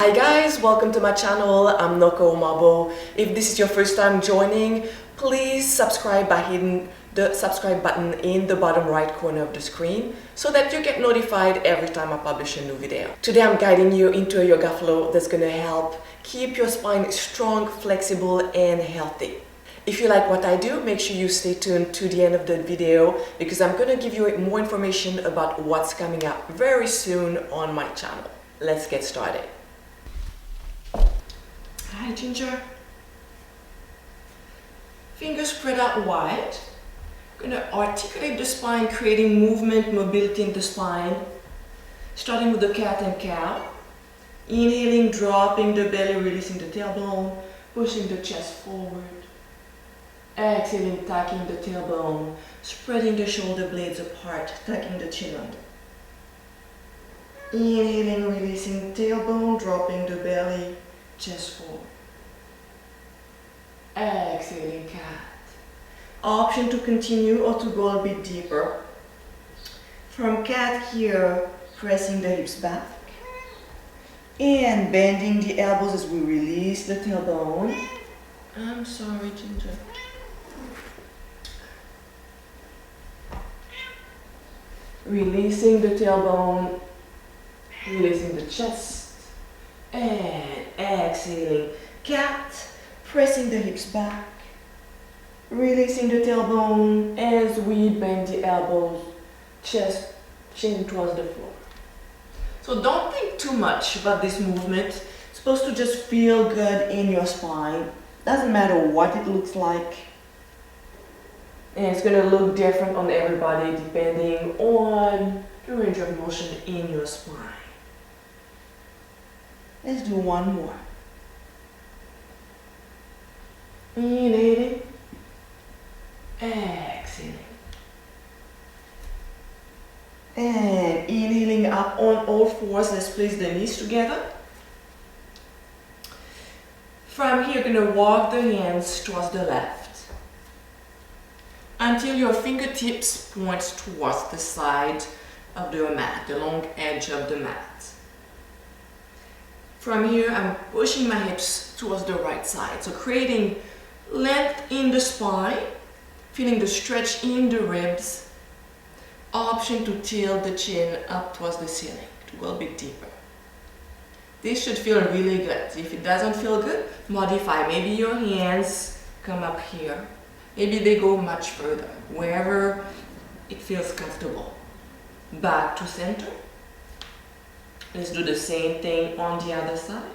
Hi guys, welcome to my channel. I'm Noko. If this is your first time joining, please subscribe by hitting the subscribe button in the bottom right corner of the screen so that you get notified every time I publish a new video. Today I'm guiding you into a yoga flow that's going to help keep your spine strong, flexible and healthy. If you like what I do, make sure you stay tuned to the end of the video because I'm going to give you more information about what's coming up very soon on my channel. Let's get started. Hi Ginger. Fingers spread out wide. Going to articulate the spine, creating movement, mobility in the spine. Starting with the cat and cow. Inhaling, dropping the belly, releasing the tailbone, pushing the chest forward. Exhaling, tucking the tailbone, spreading the shoulder blades apart, tucking the chin under. Inhaling, releasing tailbone, dropping the belly, chest forward. Exhaling, cat. Option to continue or to go a bit deeper. From cat here, pressing the hips back and bending the elbows as we release the tailbone. I'm sorry, Ginger. Releasing the tailbone, releasing the chest, and exhaling, cat, pressing the hips back, releasing the tailbone as we bend the elbows, chest, chin towards the floor. So don't think too much about this movement. It's supposed to just feel good in your spine. Doesn't matter what it looks like. And it's going to look different on everybody depending on the range of motion in your spine. Let's do one more. Inhaling, exhaling. And inhaling up on all fours. Let's place the knees together. From here, you're going to walk the hands towards the left until your fingertips point towards the side of the mat, the long edge of the mat. From here, I'm pushing my hips towards the right side, so creating length in the spine, feeling the stretch in the ribs. Option to tilt the chin up towards the ceiling to go a bit deeper. This should feel really good. If it doesn't feel good, modify. Maybe your hands come up here. Maybe they go much further, wherever it feels comfortable. Back to center. Let's do the same thing on the other side.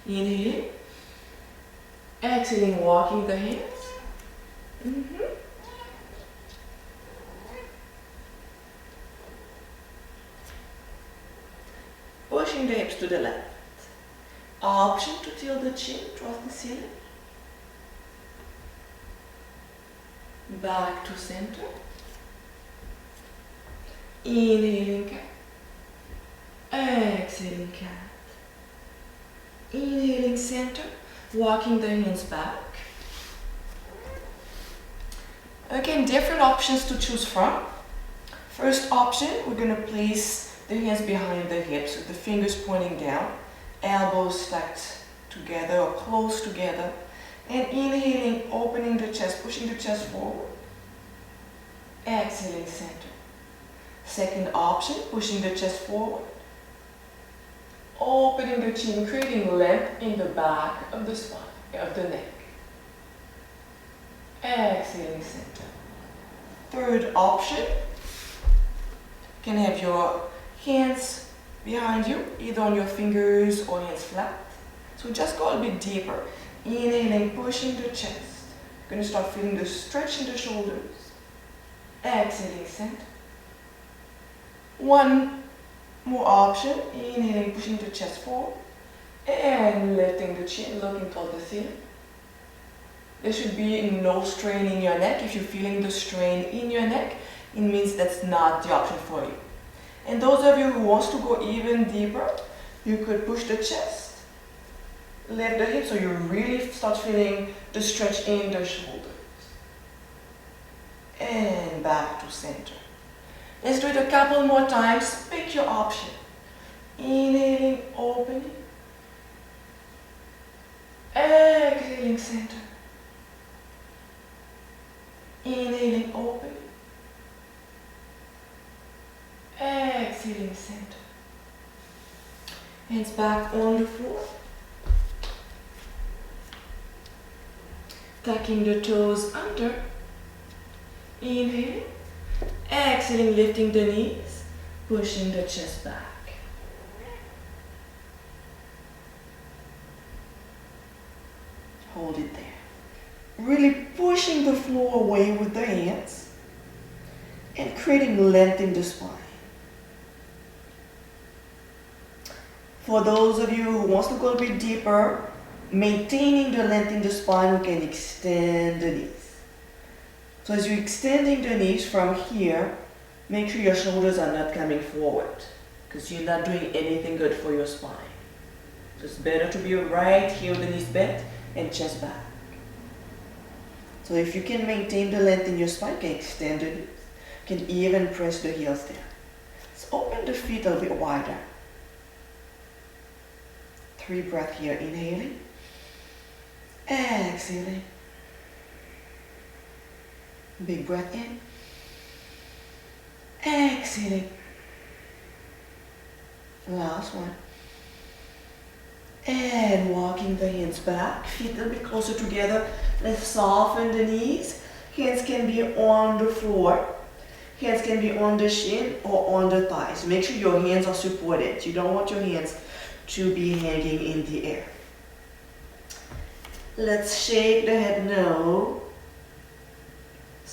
Inhaling. Exhaling, walking the hands. Pushing the hips to the left. Option to tilt the chin towards the ceiling. Back to center. Inhaling, cat. Exhaling, cat. Inhaling, center. Walking the hands back. Again, different options to choose from. First option, we're going to place the hands behind the hips with the fingers pointing down, elbows stacked together or close together, and inhaling, opening the chest, pushing the chest forward. Exhaling, center. Second option, pushing the chest forward, opening the chin, creating length in the back of the spine, of the neck. Exhaling, center. Third option, you can have your hands behind you, either on your fingers or hands flat. So just go a bit deeper. Inhaling, pushing the chest. You're going to start feeling the stretch in the shoulders. Exhaling, center. One more option. Inhaling, pushing the chest forward. And lifting the chin, looking toward the ceiling. There should be no strain in your neck. If you're feeling the strain in your neck, it means that's not the option for you. And those of you who wants to go even deeper, you could push the chest, lift the hips so you really start feeling the stretch in the shoulders. And back to center. Let's do it a couple more times. Pick your option. Inhaling, opening. center. Inhaling, open. Exhaling, center. Hands back on the floor. Tucking the toes under. Inhaling. Exhaling, lifting the knees. Pushing the chest back. Hold it there. Really pushing the floor away with the hands and creating length in the spine. For those of you who wants to go a bit deeper, maintaining the length in the spine, we can extend the knees. So as you're extending the knees from here, make sure your shoulders are not coming forward because you're not doing anything good for your spine. So it's better to be right here with the knees bent and chest back. So if you can maintain the length in your spine, you can extend the knees. You can even press the heels down. Let's open the feet a little bit wider. 3 breaths here, inhaling. Exhaling. Big breath in. Exhaling. Last one. And walking the hands back, feet a little bit closer together. Let's soften the knees. Hands can be on the floor. Hands can be on the shin or on the thighs. Make sure your hands are supported. You don't want your hands to be hanging in the air. Let's shake the head no.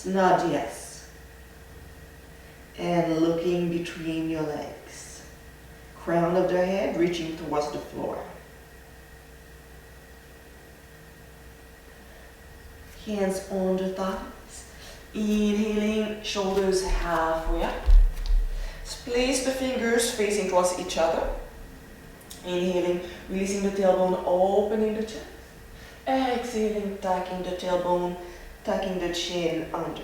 Nod yes. And looking between your legs. Crown of the head reaching towards the floor. Hands on the thighs. Inhaling, shoulders halfway up. Place the fingers facing towards each other. Inhaling, releasing the tailbone, opening the chest. Exhaling, tucking the tailbone, tucking the chin under.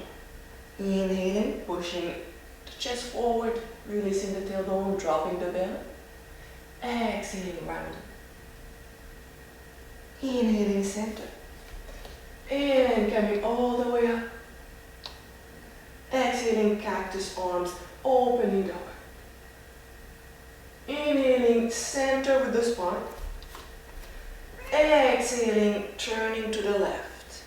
Inhaling, pushing the chest forward, releasing the tailbone, dropping the belly. Exhaling, round. Inhaling, center. And coming all the way up. Exhaling, cactus arms, opening up. Inhaling, center with the spine. Exhaling, turning to the left.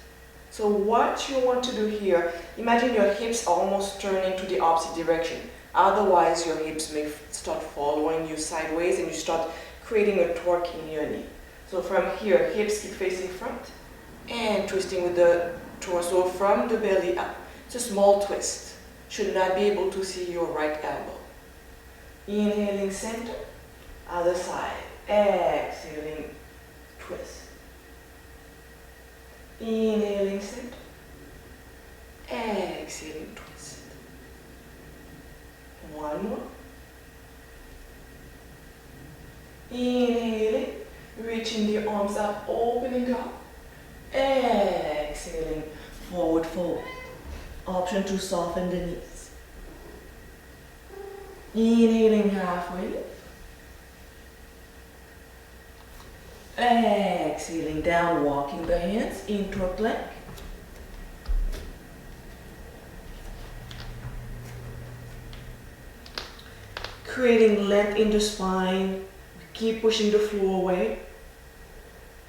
So what you want to do here, imagine your hips are almost turning to the opposite direction. Otherwise, your hips may start following you sideways and you start creating a torque in your knee. So from here, hips keep facing front and twisting with the torso from the belly up. It's a small twist. Should not be able to see your right elbow. Inhaling, center, other side. Exhaling, twist. Inhaling, center. Exhaling, twist. One more. Inhaling, reaching the arms up, opening up. Exhaling, forward fold. Option to soften the knees. Inhaling, halfway lift. Exhaling, down, walking the hands into a plank. Creating length in the spine. Keep pushing the floor away.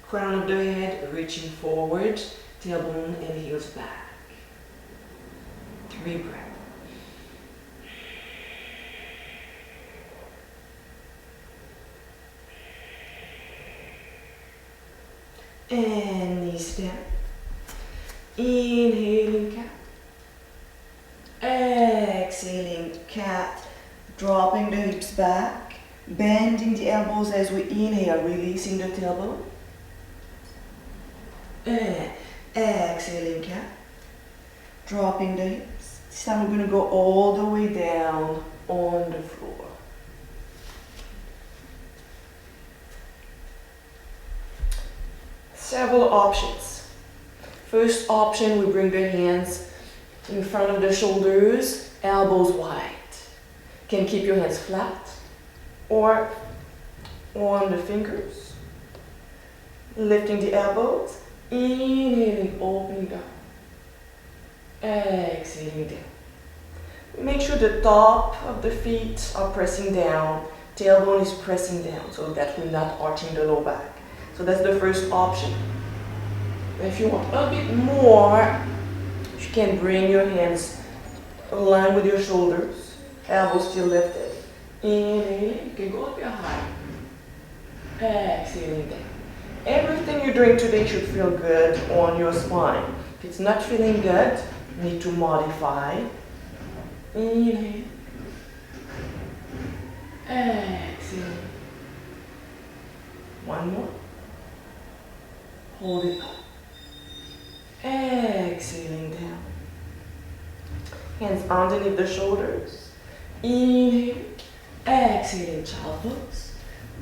Crown of the head reaching forward, tailbone and heels back. 3 breaths. And knees down. Inhaling cat. Exhaling cat. Dropping the hips back. Bending the elbows as we inhale, releasing the tailbone. And exhaling cat. Dropping the hips. This time we're going to go all the way down on the floor. Several options. First option, we bring the hands in front of the shoulders, elbows wide. You can keep your hands flat or on the fingers. Lifting the elbows Inhaling, opening up. Exhaling down. Make sure the top of the feet are pressing down, tailbone is pressing down so that we're not arching the low back. So that's the first option. If you want a bit more, you can bring your hands aligned with your shoulders, elbows still lifted. Inhaling, you can go up your high. Exhaling down. Everything you're doing today should feel good on your spine. If it's not feeling good, you need to modify. Inhale. Exhale. One more. Hold it up. Exhaling down. Hands underneath the shoulders. Inhale. Exhaling, child pose.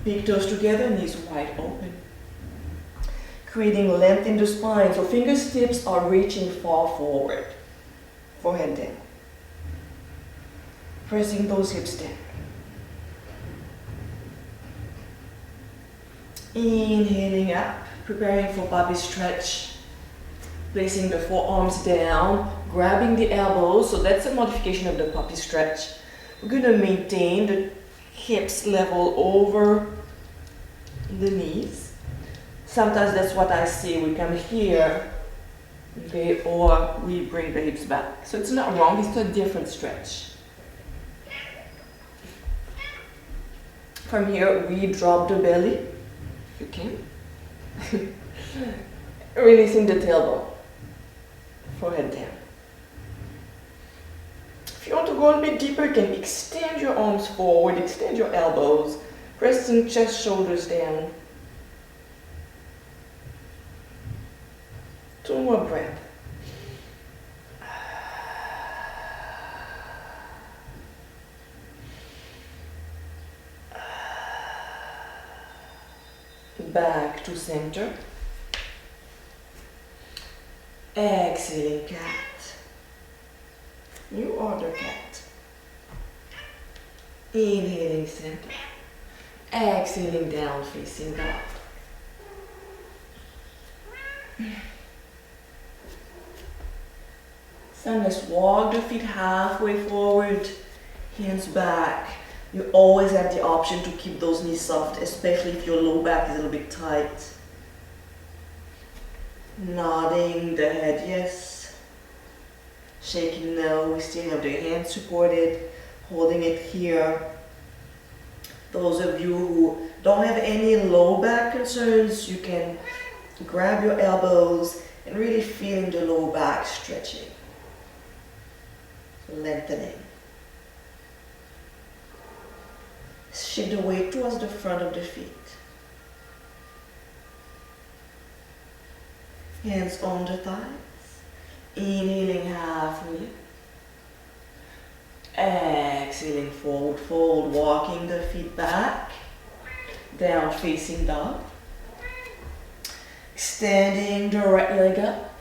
Big toes together, knees wide open. Creating length in the spine, so fingertips are reaching far forward. Forehead down. Pressing those hips down. Inhaling up, preparing for puppy stretch. Placing the forearms down, grabbing the elbows, so that's a modification of the puppy stretch. We're going to maintain the hips level over the knees. Sometimes that's what I see, we come here, okay, or we bring the hips back. So it's not wrong, it's a different stretch. From here, we drop the belly, if you can. Releasing the tailbone, forehead down. If you want to go a bit deeper, you can extend your arms forward, extend your elbows, pressing chest, shoulders down. 2 more breaths. Back to center. Exhaling, cat. You are the cat. Inhaling, center. Exhaling, down, facing dog. So let's walk the feet halfway forward, hands back. You always have the option to keep those knees soft, especially if your low back is a little bit tight. Nodding the head, yes. Shaking no, we still have the hands supported, holding it here. Those of you who don't have any low back concerns, you can grab your elbows and really feeling the low back stretching, lengthening. Shift the weight towards the front of the feet. Hands on the thighs. Inhaling halfway. Exhaling forward fold, walking the feet back. Down facing dog. Extending the right leg up.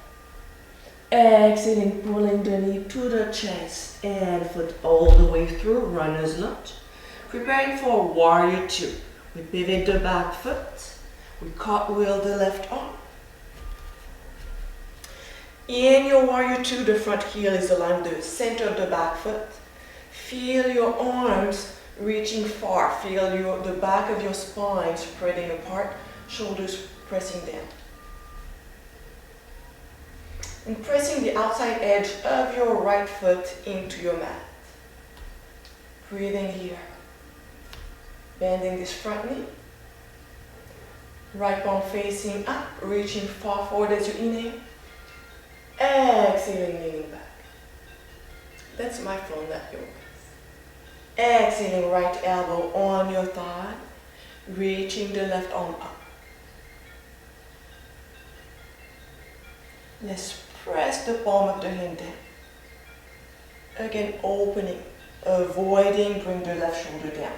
Exhaling, pulling the knee to the chest and foot all the way through, runner's lunge. Preparing for warrior 2. We pivot the back foot. We cartwheel the left arm. In your warrior 2, the front heel is aligned with the center of the back foot. Feel your arms reaching far. Feel the back of your spine spreading apart, shoulders pressing down. And pressing the outside edge of your right foot into your mat. Breathing here. Bending this front knee. Right palm facing up, reaching far forward as you inhale. Exhaling, leaning back. That's my phone, not yours. Exhaling, right elbow on your thigh, reaching the left arm up. Let's press the palm of the hand down. Again, opening, avoiding, bring the left shoulder down.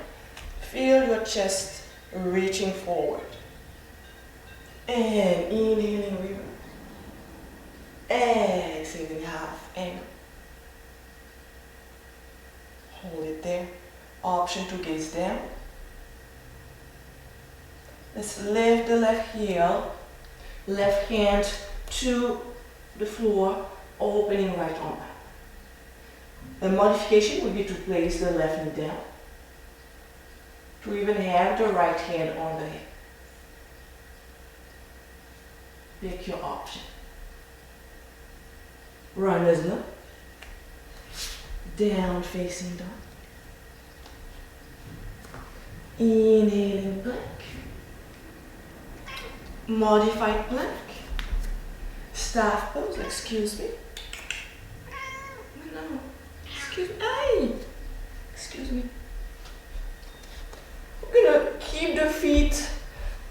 Feel your chest reaching forward. And inhaling, reverse. Exhaling, half angle. Hold it there. Option to gaze down. Let's lift the left heel. Left hand to the floor, opening right arm up. A modification would be to place the left knee down, to even have the right hand on the hip. Pick your option. Runner's lunge. Down facing dog. Inhaling plank. Modified plank. Staff pose, excuse me. No, excuse me. Hey! Excuse me. We're gonna keep the feet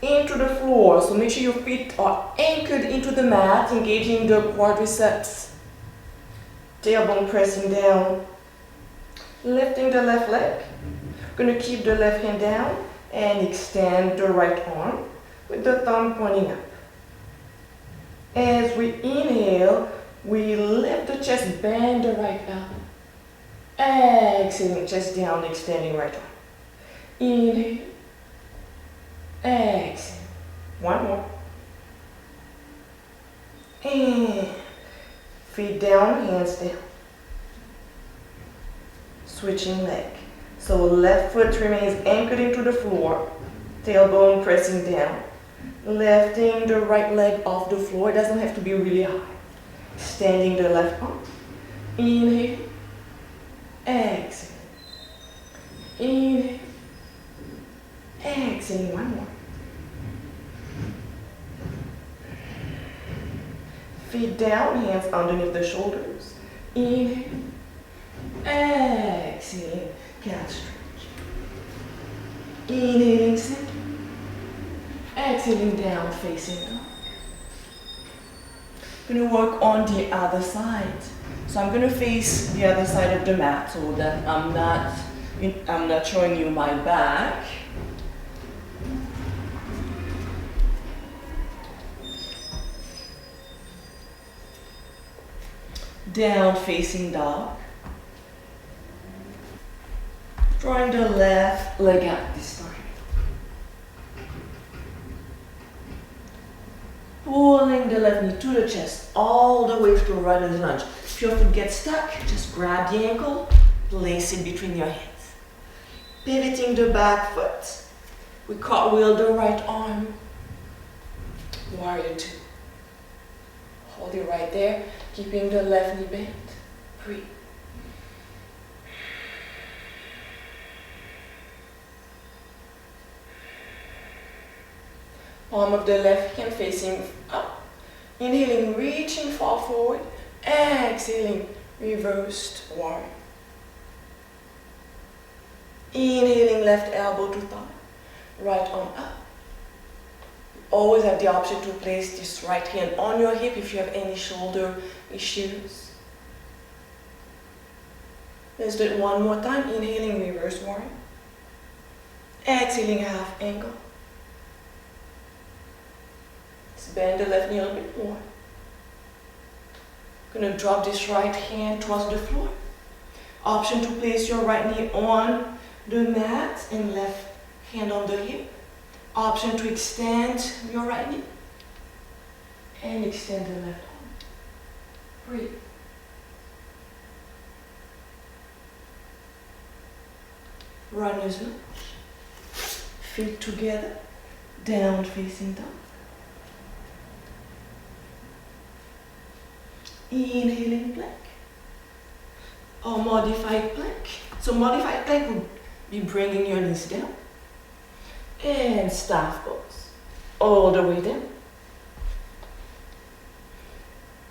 into the floor, so make sure your feet are anchored into the mat, engaging the quadriceps. Tailbone pressing down. Lifting the left leg. We're gonna keep the left hand down and extend the right arm with the thumb pointing up. As we inhale, we lift the chest, bend the right elbow. Exhaling, chest down, extending right arm. Inhale. Exhale. One more. And feet down, hands down. Switching leg. So left foot remains anchored into the floor, tailbone pressing down. Lifting the right leg off the floor, it doesn't have to be really high. Extending the left arm. Inhale. Exhale. Inhale. Exhale. One more. Feet down, hands underneath the shoulders. Inhale. Exhaling. Calf stretch. Inhaling, center. Exhaling down, facing dog. I'm going to work on the other side. So I'm going to face the other side of the mat so that I'm not showing you my back. Down facing dog. Drawing the left leg out this time. Pulling the left knee to the chest, all the way to runner's lunge. If your foot gets stuck, just grab the ankle, place it between your hands. Pivoting the back foot. We cartwheel the right arm. Warrior two. Hold it right there, keeping the left knee bent. Breathe. Palm of the left hand facing up. Inhaling, reaching far forward. Exhaling, reversed warrior. Inhaling, left elbow to thigh. Right arm up. You always have the option to place this right hand on your hip if you have any shoulder issues. Let's do it one more time. Inhaling, reverse warrior. Exhaling, half angle. Bend the left knee a little bit more. Gonna drop this right hand towards the floor. Option to place your right knee on the mat and left hand on the hip. Option to extend your right knee and extend the left arm. Breathe. Runner's lunge. Feet together, down facing dog. Inhaling plank or modified plank. So modified plank would be bringing your knees down and staff pose all the way down.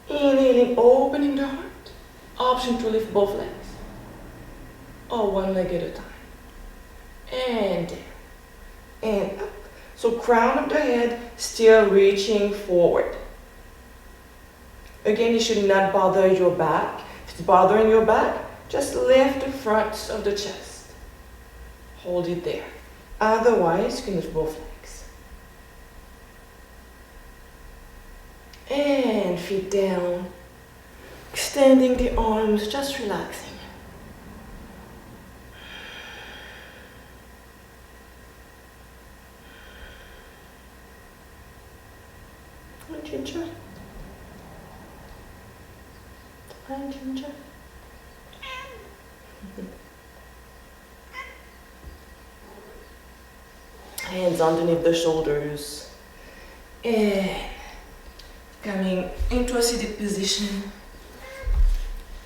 Inhaling, opening the heart. Option to lift both legs or one leg at a time. And down and up. So crown of the head still reaching forward. Again, it should not bother your back. If it's bothering your back, just lift the front of the chest. Hold it there. Otherwise, you can lift both legs. And feet down. Extending the arms, just relaxing. Hi, Ginger. Hi, Ginger. Hands underneath the shoulders. And coming into a seated position.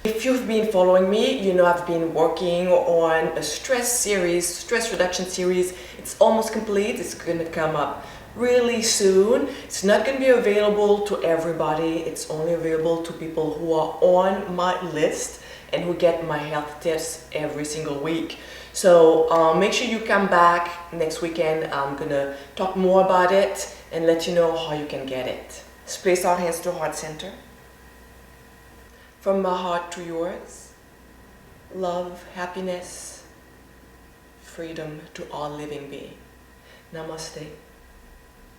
If you've been following me, you know I've been working on a stress reduction series. It's almost complete. It's going to come up really soon. It's not going to be available to everybody. It's only available to people who are on my list and who get my health tips every single week. So make sure you come back next weekend. I'm going to talk more about it and let you know how you can get it. Let's place our hands to heart center. From my heart to yours, love, happiness, freedom to all living beings. Namaste.